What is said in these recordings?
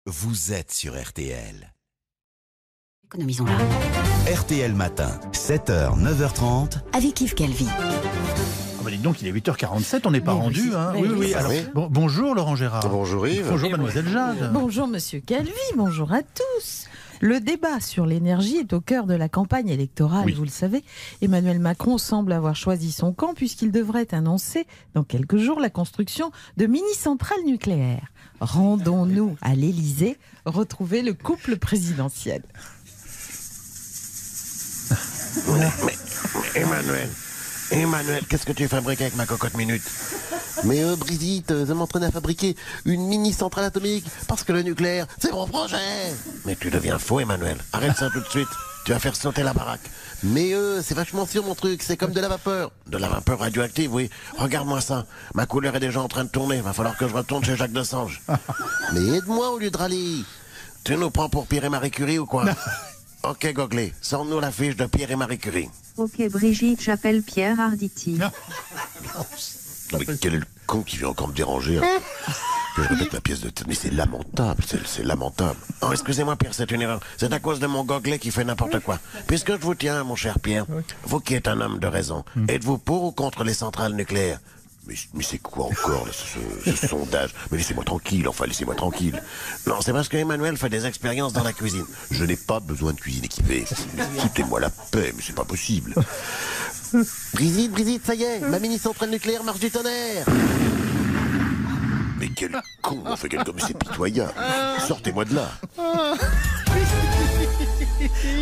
Vous êtes sur RTL. Économisons-la. RTL Matin, 7h, 9h30. Avec Yves Calvi. Bah dites donc, il est 8h47, on n'est pas rendu. Oui. Alors, bonjour Laurent Gérard. Bonjour Yves. Bonjour mademoiselle Jade. Bonjour Monsieur Calvi, bonjour à tous. Le débat sur l'énergie est au cœur de la campagne électorale, vous le savez. Emmanuel Macron semble avoir choisi son camp puisqu'il devrait annoncer dans quelques jours la construction de mini-centrales nucléaires. Rendons-nous à l'Élysée retrouver le couple présidentiel. Mais Emmanuel, qu'est-ce que tu fabriques avec ma cocotte minute? Mais Brigitte, je m'entraîne à fabriquer une mini-centrale atomique parce que le nucléaire, c'est mon projet. Mais tu deviens faux, Emmanuel. Arrête ça tout de suite. Tu vas faire sauter la baraque. Mais c'est vachement sûr mon truc, c'est comme de la vapeur. De la vapeur radioactive, oui. Regarde-moi ça. Ma couleur est déjà en train de tourner. Va falloir que je retourne chez Jacques Desange. Mais aide-moi au lieu de râler. Tu nous prends pour Pierre et Marie Curie ou quoi? Ok, Goglé, sors-nous la fiche de Pierre et Marie Curie. Ok, Brigitte, j'appelle Pierre Arditi. Non, mais quel est le con qui vient encore me déranger que je répète ma pièce de tête? Mais c'est lamentable, c'est lamentable. Oh, excusez-moi Pierre, c'est une erreur. C'est à cause de mon Goglé qui fait n'importe quoi. Puisque je vous tiens, mon cher Pierre, vous qui êtes un homme de raison, êtes-vous pour ou contre les centrales nucléaires? Mais c'est quoi encore là, ce sondage? Mais laissez-moi tranquille, laissez-moi tranquille. Non, c'est parce que Emmanuel fait des expériences dans la cuisine. Je n'ai pas besoin de cuisine équipée. Foutez-moi la paix, mais c'est pas possible. Brigitte, ça y est, ma mini-centrale nucléaire marche du tonnerre. Mais quel con, on fait quelque chose, c'est pitoyable. Sortez-moi de là.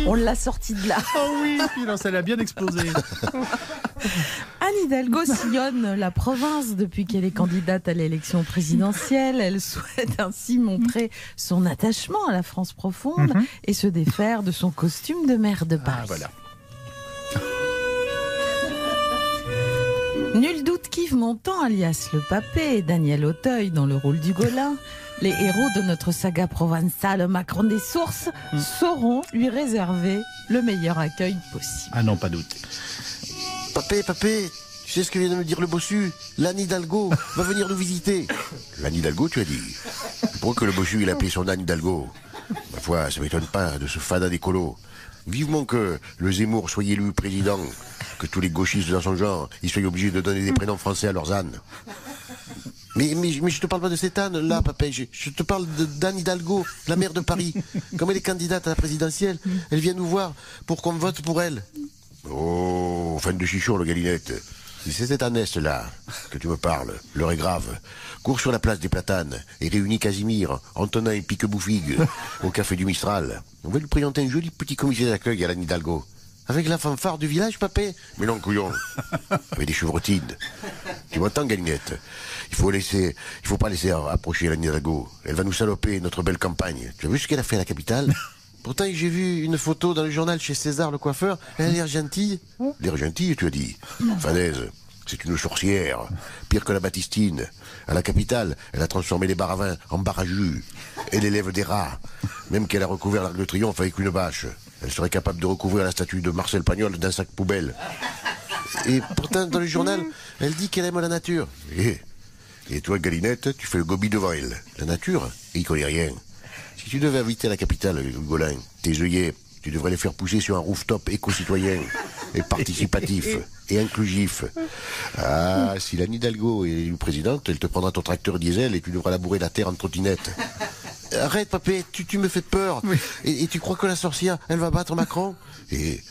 On l'a sorti de là. Oh oui, ça l'a bien explosé. Anne Hidalgo sillonne la province depuis qu'elle est candidate à l'élection présidentielle. Elle souhaite ainsi montrer son attachement à la France profonde et se défaire de son costume de maire de Paris. Voilà. Nul doute qu'Yves Montand, alias le Papé, et Daniel Auteuil dans le rôle du Golin, les héros de notre saga provençale Macron des sources, sauront lui réserver le meilleur accueil possible. Ah non, pas doute. Papé, tu sais ce que vient de me dire le bossu? L'Anne Hidalgo va venir nous visiter. L'Anne Hidalgo, tu as dit? Pourquoi que le bossu il a appelé son Anne Hidalgo? Ma foi, ça m'étonne pas de ce fada d'écolo. Vivement que le Zemmour soit élu président, que tous les gauchistes dans son genre, ils soient obligés de donner des prénoms français à leurs ânes. Mais je te parle pas de cette Anne là, papé. Je te parle d'Anne Hidalgo, la maire de Paris. Comme elle est candidate à la présidentielle, elle vient nous voir pour qu'on vote pour elle. Oh, fan de chichon, le galinette. C'est cette Annès là que tu me parles. L'heure est grave. Cours sur la place des Platanes et réunis Casimir, Antonin et Pique-Bouffigue au café du Mistral. On va lui présenter un joli petit comité d'accueil à l'Anne Hidalgo. Avec la fanfare du village, papé? Mais non, couillon. Avec des chevrotines. Tu m'entends, galinette? Il faut pas laisser approcher l'Anne Hidalgo. Elle va nous saloper notre belle campagne. Tu as vu ce qu'elle a fait à la capitale? Pourtant, j'ai vu une photo dans le journal chez César le coiffeur. Elle a l'air gentille. L'air gentille, tu as dit? Fadaise, c'est une sorcière. Pire que la Baptistine. À la capitale, elle a transformé les bars à vin en bar à jus. Elle élève des rats. Même qu'elle a recouvert l'Arc de Triomphe avec une bâche. Elle serait capable de recouvrir la statue de Marcel Pagnol d'un sac poubelle. Et pourtant, dans le journal, elle dit qu'elle aime la nature. Et toi, Galinette, tu fais le gobi devant elle. La nature, il connaît rien. Si tu devais inviter à la capitale, Golin, tes œillets, tu devrais les faire pousser sur un rooftop éco-citoyen et participatif et inclusif. Ah, si l'Anne Hidalgo est élue présidente, elle te prendra ton tracteur diesel et tu devras labourer la terre en trottinette. Arrête, papé, tu me fais peur. Oui. Et tu crois que la sorcière, elle va battre Macron? Et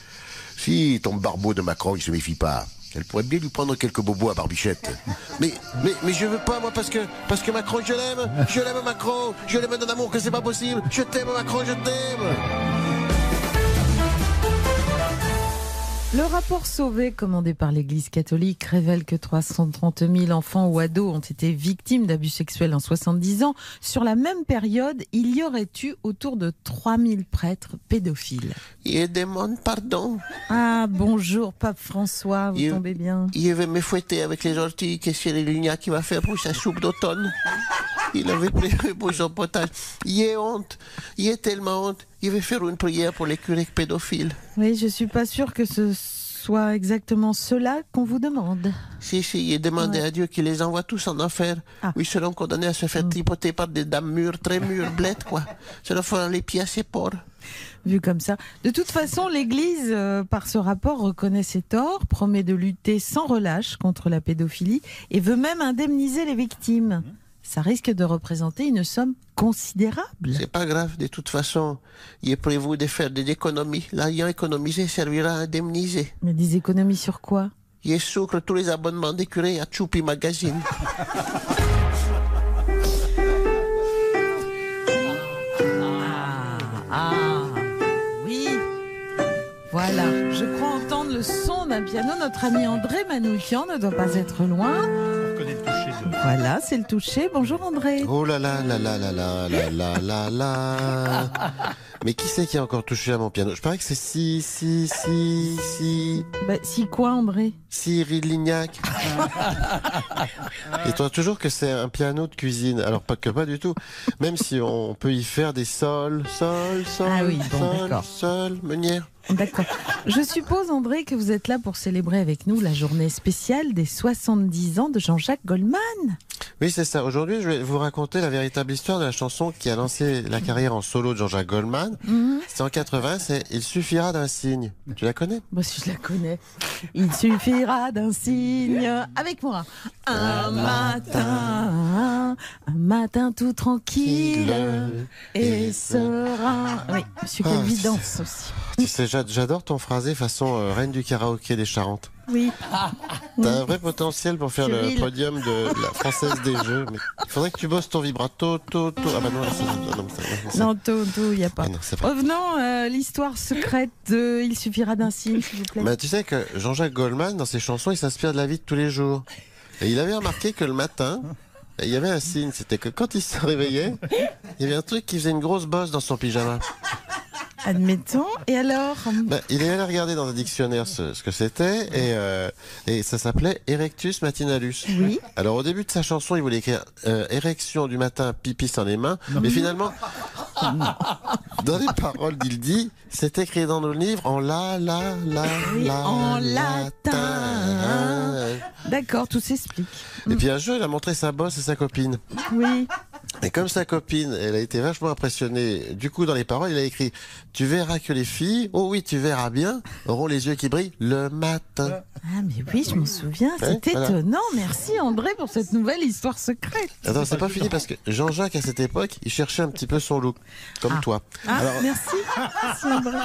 si ton barbeau de Macron, il se méfie pas, elle pourrait bien lui prendre quelques bobos à Barbichette. Mais je veux pas, moi, parce que Macron, je l'aime Macron, je l'aime d'un amour que c'est pas possible, je t'aime Macron, je t'aime. Le rapport Sauvé, commandé par l'Église catholique, révèle que 330 000 enfants ou ados ont été victimes d'abus sexuels en 70 ans. Sur la même période, il y aurait eu autour de 3000 prêtres pédophiles. Il demande pardon. Ah, bonjour, Pape François, vous tombez bien. Il veut me fouetter avec les orties que Cyril Lignac qui va faire pour sa soupe d'automne. Il avait prévu pour son potage. Il est honte. Il est tellement honte. Il veut faire une prière pour les curés pédophiles. Oui, je suis pas sûre que ce soit exactement cela qu'on vous demande. Si, et demandez Ouais. à Dieu qu'il les envoie tous en enfer. Ah. Où ils seront condamnés à se faire tripoter par des dames mûres, très mûres, blêtes, quoi. Ça leur fera les pieds assez pauvres. Vu comme ça. De toute façon, l'Église, par ce rapport, reconnaît ses torts, promet de lutter sans relâche contre la pédophilie et veut même indemniser les victimes. Ça risque de représenter une somme considérable. C'est pas grave, de toute façon. Il est prévu de faire des économies. L'ayant économisé servira à indemniser. Mais des économies sur quoi? Il sucre tous les abonnements des curés à Choupi Magazine. Oui. Voilà. Je crois entendre le son d'un piano. Notre ami André Manoukian ne doit pas être loin. On reconnaît le toucher de... Voilà, c'est le toucher. Bonjour André. Oh là là là là là là là là là là. Mais qui c'est qui a encore touché à mon piano? Je parie que c'est si. Bah, si quoi André? Cyril Lignac. Et toi toujours que c'est un piano de cuisine. Alors pas du tout. Même si on peut y faire des sols, Ah oui, bon, d'accord. sol, meunière. D'accord. Je suppose, André, que vous êtes là pour célébrer avec nous la journée spéciale des 70 ans de Jean-Jacques Goldman. Oui, c'est ça. Aujourd'hui, je vais vous raconter la véritable histoire de la chanson qui a lancé la carrière en solo de Jean-Jacques Goldman. C'est en 80, c'est Il suffira d'un signe. Tu la connais? Moi, si je la connais. Il suffira d'un signe. Avec moi. Un matin tout tranquille et serein. Oui, Monsieur Calvi danse aussi. Tu sais, j'adore ton phrasé façon reine du karaoké des Charentes. Oui. T'as un vrai potentiel pour faire Cyril. le podium de la Française des Jeux. Mais il faudrait que tu bosses ton vibrato, Ah bah non, Non, il n'y a pas. Ah non, c'est pas. Revenons, l'histoire secrète de Il suffira d'un signe, s'il vous plaît. Bah, tu sais que Jean-Jacques Goldman, dans ses chansons, il s'inspire de la vie de tous les jours. Et il avait remarqué que le matin, il y avait un signe. C'était que quand il se réveillait, il y avait un truc qui faisait une grosse bosse dans son pyjama. Admettons. Et alors? Bah, il est allé regarder dans un dictionnaire ce que c'était et ça s'appelait Erectus matinalus. Oui. Alors au début de sa chanson, il voulait écrire érection du matin, pipi sans les mains, mais finalement, dans les paroles d'il dit, c'est écrit dans nos livres en en latin. D'accord, tout s'explique. Et puis un jour, il a montré sa bosse à sa copine. Oui. Et comme sa copine, elle a été vachement impressionnée. Du coup, dans les paroles, il a écrit « Tu verras que les filles, oh oui, tu verras bien, auront les yeux qui brillent le matin. » Ah mais oui, je m'en souviens. Ouais, C'est voilà. étonnant. Merci André pour cette nouvelle histoire secrète. Attends, c'est pas fini parce que Jean-Jacques, à cette époque, il cherchait un petit peu son look, comme toi. Ah, Alors, merci. Merci André.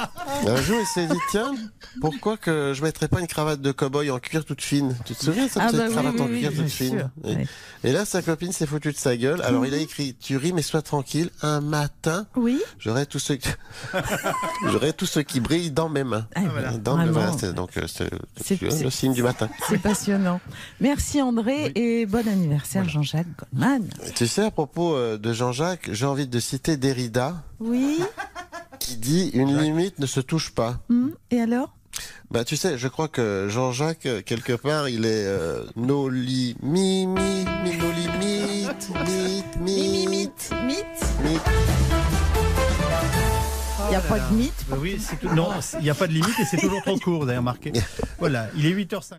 un jour, il s'est dit, tiens, pourquoi que je mettrais pas une cravate de cow-boy en cuir toute fine? Tu te souviens, ça, Ah cette bah oui, cravate en oui, cuir oui, toute bien fine? sûr, Oui. ouais. Et là, sa copine s'est foutue de sa gueule. Alors, il a écrit, tu ris, mais sois tranquille, un matin, Oui. j'aurai tout ce qui brille dans mes mains. Ah, Voilà, vraiment. c'est donc C'est- tu vois, c'est- le signe du matin. C'est passionnant. Merci André et bon anniversaire Jean-Jacques Goldman. Tu sais, à propos de Jean-Jacques, j'ai envie de citer Derrida, Oui. qui dit une limite ne se touche pas. Et alors? Bah, tu sais, je crois que Jean-Jacques, quelque part, il est nos limites, nos limites, Mythe. mythes. Il n'y a pas de mythe. Oui, c'est tout... Non, il n'y a pas de limite et c'est toujours trop court, d'ailleurs, marqué. Voilà, il est 8h05.